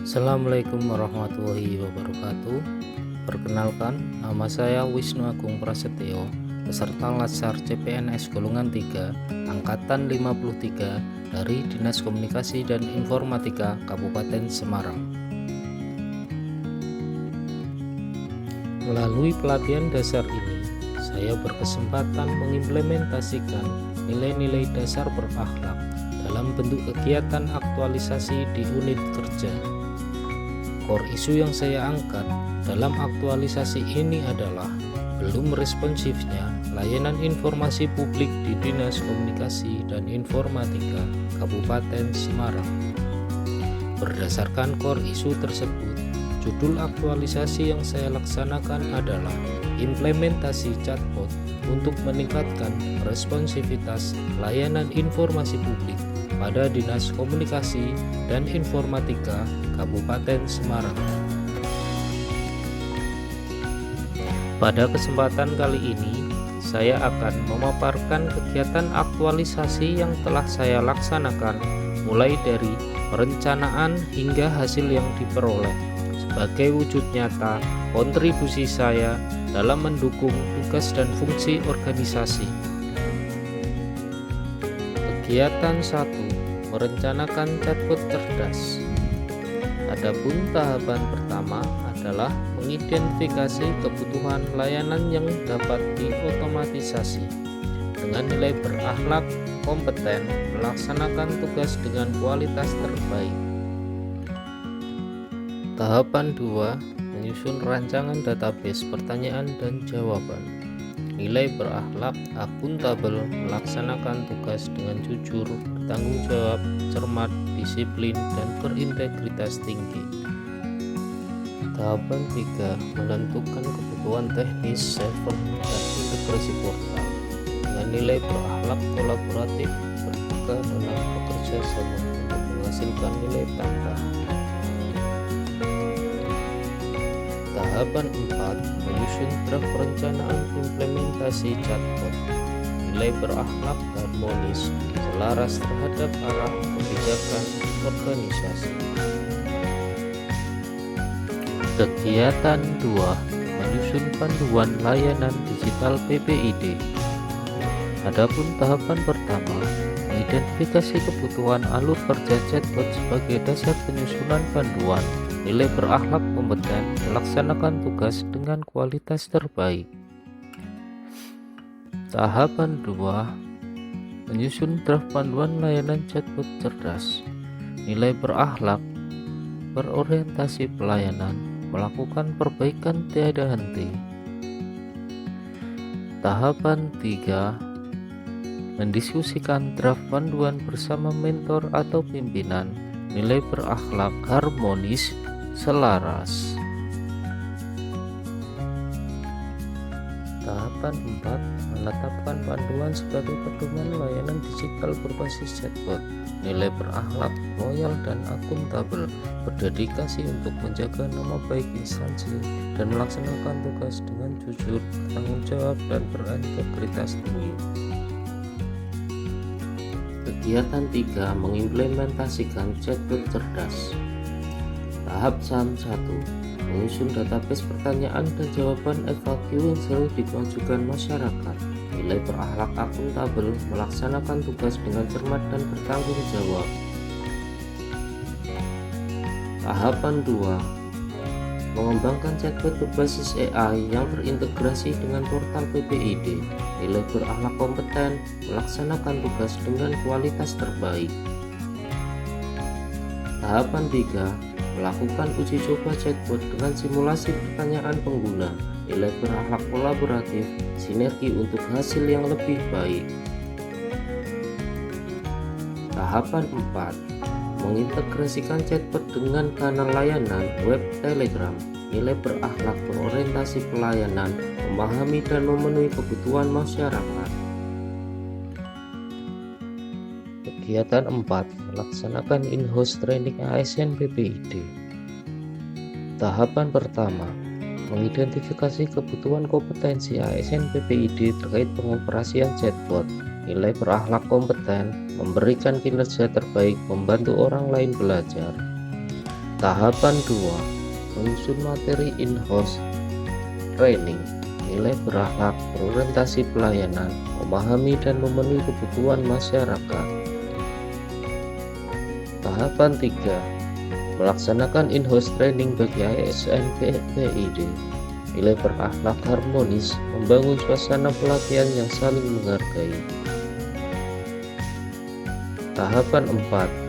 Assalamualaikum warahmatullahi wabarakatuh. Perkenalkan, nama saya Wisnu Agung Prasetyo, peserta Latsar CPNS golongan 3, angkatan 53 dari Dinas Komunikasi dan Informatika Kabupaten Semarang. Melalui pelatihan dasar ini, saya berkesempatan mengimplementasikan nilai-nilai dasar berakhlak dalam bentuk kegiatan aktualisasi di unit kerja. Core isu yang saya angkat dalam aktualisasi ini adalah belum responsifnya layanan informasi publik di Dinas Komunikasi dan Informatika Kabupaten Semarang. Berdasarkan core isu tersebut, judul aktualisasi yang saya laksanakan adalah implementasi chatbot untuk meningkatkan responsivitas layanan informasi publik pada Dinas Komunikasi dan Informatika Kabupaten Semarang. Pada kesempatan kali ini, saya akan memaparkan kegiatan aktualisasi yang telah saya laksanakan mulai dari perencanaan hingga hasil yang diperoleh sebagai wujud nyata kontribusi saya dalam mendukung tugas dan fungsi organisasi. Kegiatan 1. Merencanakan chatbot cerdas. Adapun tahapan pertama adalah mengidentifikasi kebutuhan layanan yang dapat diotomatisasi dengan nilai berakhlak, kompeten, melaksanakan tugas dengan kualitas terbaik. Tahapan 2. Menyusun rancangan database pertanyaan dan jawaban. Nilai berakhlak, akuntabel, melaksanakan tugas dengan jujur, bertanggung jawab, cermat, disiplin, dan berintegritas tinggi. Tahapan 3. Menentukan kebutuhan teknis, server, dan integrasi portal dengan nilai berakhlak, kolaboratif, terbuka dalam bekerja sama untuk menghasilkan nilai tambah. Tahapan 4. Menyusun draft perencanaan implementasi chatbot. Nilai berakhlak, harmonis, selaras terhadap arah kebijakan organisasi. Kegiatan 2. Menyusun panduan layanan digital PPID. Adapun tahapan pertama, mengidentifikasi kebutuhan alur kerja chatbot sebagai dasar penyusunan panduan. Nilai berakhlak, kompeten, melaksanakan tugas dengan kualitas terbaik. Tahapan 2. Menyusun draft panduan layanan chatbot cerdas. Nilai berakhlak, berorientasi pelayanan, melakukan perbaikan tiada henti. Tahapan 3. Mendiskusikan draft panduan bersama mentor atau pimpinan. Nilai berakhlak, harmonis, selaras. Tahapan 4. Menetapkan panduan sebagai pedoman layanan digital berbasis chatbot. Nilai berakhlak, loyal, dan akuntabel, berdedikasi untuk menjaga nama baik instansi dan melaksanakan tugas dengan jujur, bertanggung jawab, dan berintegritas tinggi. Kegiatan 3. Mengimplementasikan chatbot cerdas. Tahap 1. Menyusun database pertanyaan dan jawaban FAQ yang selalu diajukan masyarakat. Nilai berakhlak, akuntabel, melaksanakan tugas dengan cermat dan bertanggung jawab. Tahapan 2. Mengembangkan chatbot berbasis AI yang terintegrasi dengan portal PPID. Nilai berakhlak, kompeten, melaksanakan tugas dengan kualitas terbaik. Tahapan 3. Melakukan uji coba chatbot dengan simulasi pertanyaan pengguna. Nilai berakhlak, kolaboratif, sinergi untuk hasil yang lebih baik. Tahapan 4. Mengintegrasikan chatbot dengan kanal layanan web Telegram. Nilai berakhlak, berorientasi pelayanan, memahami dan memenuhi kebutuhan masyarakat. Kegiatan 4. Melaksanakan in-house training ASN PPID. Tahapan pertama, mengidentifikasi kebutuhan kompetensi ASN PPID terkait pengoperasian chatbot. Nilai berakhlak, kompeten, memberikan kinerja terbaik, membantu orang lain belajar. Tahapan 2, menyusun materi in-house training, nilai berakhlak, berorientasi pelayanan, memahami dan memenuhi kebutuhan masyarakat. Tahapan 3, melaksanakan in-house training bagi ASN PID, nilai berakhlak harmonis, membangun suasana pelatihan yang saling menghargai. Tahapan 4,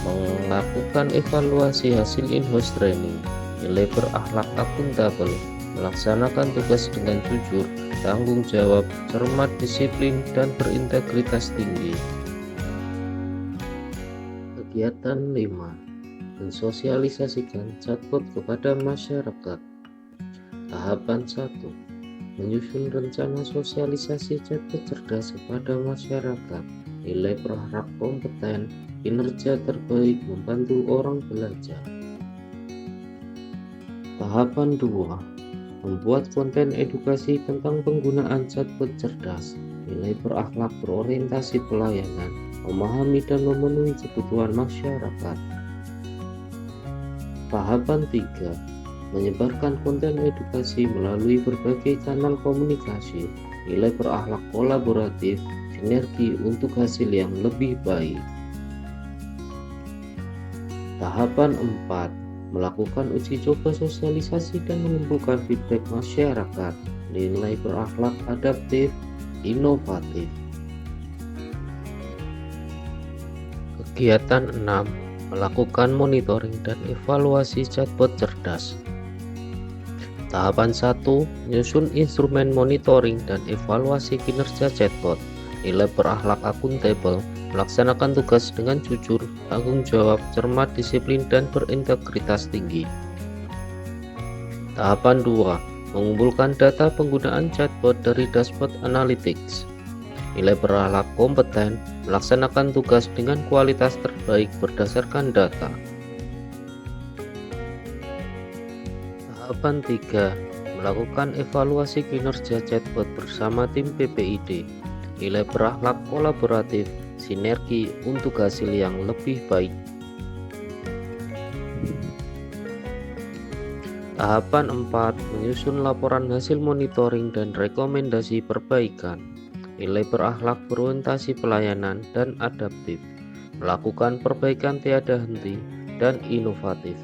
melakukan evaluasi hasil in-house training, nilai berakhlak akuntabel, melaksanakan tugas dengan jujur, tanggung jawab, cermat, disiplin, dan berintegritas tinggi. Kegiatan 5, mensosialisasikan chatbot kepada masyarakat. Tahapan 1, menyusun rencana sosialisasi chatbot cerdas kepada masyarakat, nilai berakhlak kompeten, kinerja terbaik, membantu orang belajar. Tahapan 2, membuat konten edukasi tentang penggunaan chatbot cerdas, nilai berakhlak, berorientasi pelayanan, memahami dan memenuhi kebutuhan masyarakat. Tahapan 3, menyebarkan konten edukasi melalui berbagai kanal komunikasi, nilai berakhlak kolaboratif, sinergi untuk hasil yang lebih baik. Tahapan 4, melakukan uji coba sosialisasi dan mengumpulkan feedback masyarakat, nilai berakhlak adaptif, inovatif. Kegiatan 6, melakukan monitoring dan evaluasi chatbot cerdas. Tahapan 1, menyusun instrumen monitoring dan evaluasi kinerja chatbot, nilai berakhlak akuntabel, melaksanakan tugas dengan jujur, tanggung jawab, cermat, disiplin, dan berintegritas tinggi. Tahapan 2, mengumpulkan data penggunaan chatbot dari dashboard analytics, nilai berakhlak kompeten, melaksanakan tugas dengan kualitas terbaik berdasarkan data. Tahapan 3, melakukan evaluasi kinerja chatbot bersama tim PPID, nilai berakhlak kolaboratif, sinergi untuk hasil yang lebih baik. Tahapan 4, menyusun laporan hasil monitoring dan rekomendasi perbaikan, nilai berakhlak, berorientasi pelayanan, dan adaptif, melakukan perbaikan tiada henti dan inovatif.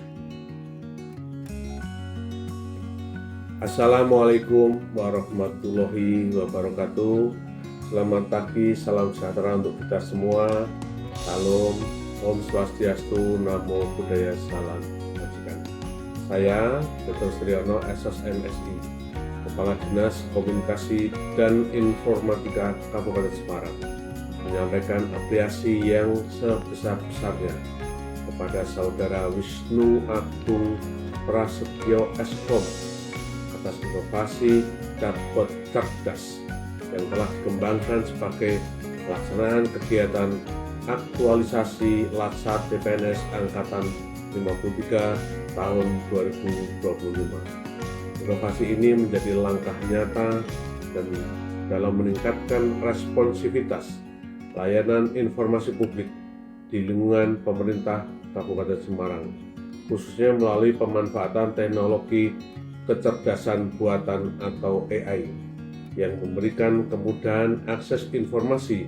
Assalamualaikum warahmatullahi wabarakatuh. Selamat pagi, salam sejahtera untuk kita semua. Salam, Om Swastiastu, Namo Buddhaya, Salam Kebajikan. Saya Dr. Sriono, SOS MSI, Kepala Dinas Komunikasi dan Informatika Kabupaten Semarang, menyampaikan apresiasi yang sebesar-besarnya kepada Saudara Wisnu Agung Prasetyo Eskom atas inovasi chatbot cerdas yang telah dikembangkan sebagai pelaksanaan kegiatan aktualisasi Latsar CPNS Angkatan 53 tahun 2025. Inovasi ini menjadi langkah nyata dan dalam meningkatkan responsivitas layanan informasi publik di lingkungan pemerintah Kabupaten Semarang, khususnya melalui pemanfaatan teknologi kecerdasan buatan atau AI yang memberikan kemudahan akses informasi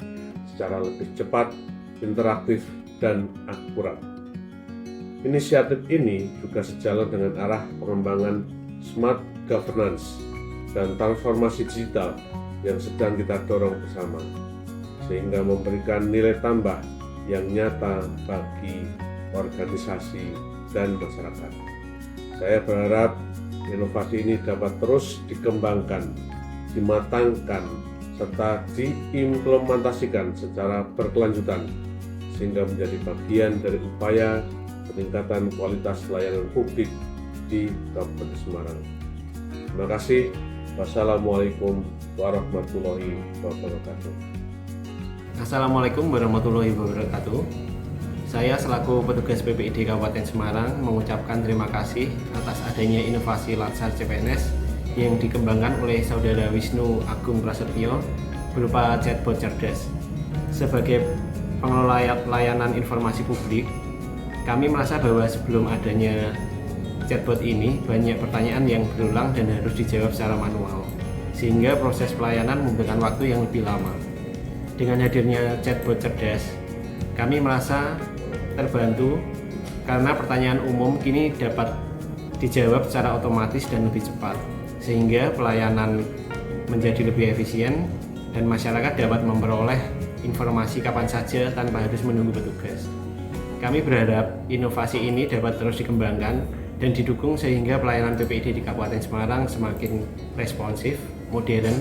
secara lebih cepat, interaktif, dan akurat. Inisiatif ini juga sejalan dengan arah pengembangan smart governance dan transformasi digital yang sedang kita dorong bersama, sehingga memberikan nilai tambah yang nyata bagi organisasi dan masyarakat. Saya berharap inovasi ini dapat terus dikembangkan, dimatangkan, serta diimplementasikan secara berkelanjutan sehingga menjadi bagian dari upaya peningkatan kualitas layanan publik di Kabupaten Semarang. Terima kasih. Wassalamualaikum warahmatullahi wabarakatuh. Assalamualaikum warahmatullahi wabarakatuh. Saya selaku petugas PPID Kabupaten Semarang mengucapkan terima kasih atas adanya inovasi Latsar CPNS yang dikembangkan oleh Saudara Wisnu Agung Prasetyo berupa chatbot cerdas. Sebagai pengelola layanan informasi publik, Kami merasa bahwa sebelum adanya chatbot ini, banyak pertanyaan yang berulang dan harus dijawab secara manual, sehingga proses pelayanan membutuhkan waktu yang lebih lama. Dengan hadirnya chatbot cerdas, kami merasa terbantu karena pertanyaan umum kini dapat dijawab secara otomatis dan lebih cepat, sehingga pelayanan menjadi lebih efisien dan masyarakat dapat memperoleh informasi kapan saja tanpa harus menunggu petugas. Kami berharap inovasi ini dapat terus dikembangkan dan didukung sehingga pelayanan PPID di Kabupaten Semarang semakin responsif, modern,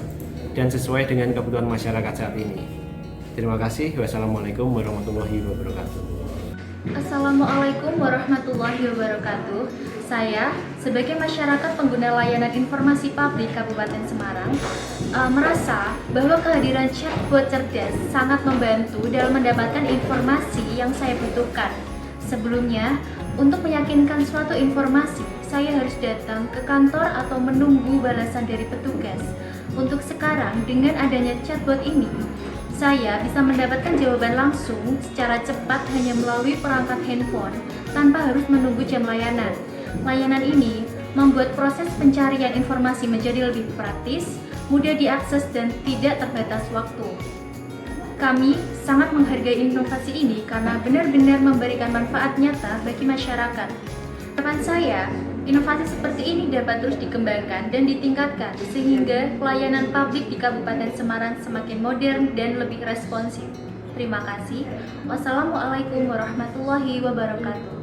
dan sesuai dengan kebutuhan masyarakat saat ini. Terima kasih. Wassalamualaikum warahmatullahi wabarakatuh. Assalamualaikum warahmatullahi wabarakatuh. Saya sebagai masyarakat pengguna layanan informasi publik Kabupaten Semarang merasa bahwa kehadiran chatbot cerdas sangat membantu dalam mendapatkan informasi yang saya butuhkan. Sebelumnya, untuk meyakinkan suatu informasi, saya harus datang ke kantor atau menunggu balasan dari petugas. Untuk sekarang, dengan adanya chatbot ini, saya bisa mendapatkan jawaban langsung secara cepat hanya melalui perangkat handphone tanpa harus menunggu jam layanan. Layanan ini membuat proses pencarian informasi menjadi lebih praktis, mudah diakses, dan tidak terbatas waktu. Kami sangat menghargai inovasi ini karena benar-benar memberikan manfaat nyata bagi masyarakat. Harapan saya, inovasi seperti ini dapat terus dikembangkan dan ditingkatkan sehingga pelayanan publik di Kabupaten Semarang semakin modern dan lebih responsif. Terima kasih. Wassalamualaikum warahmatullahi wabarakatuh.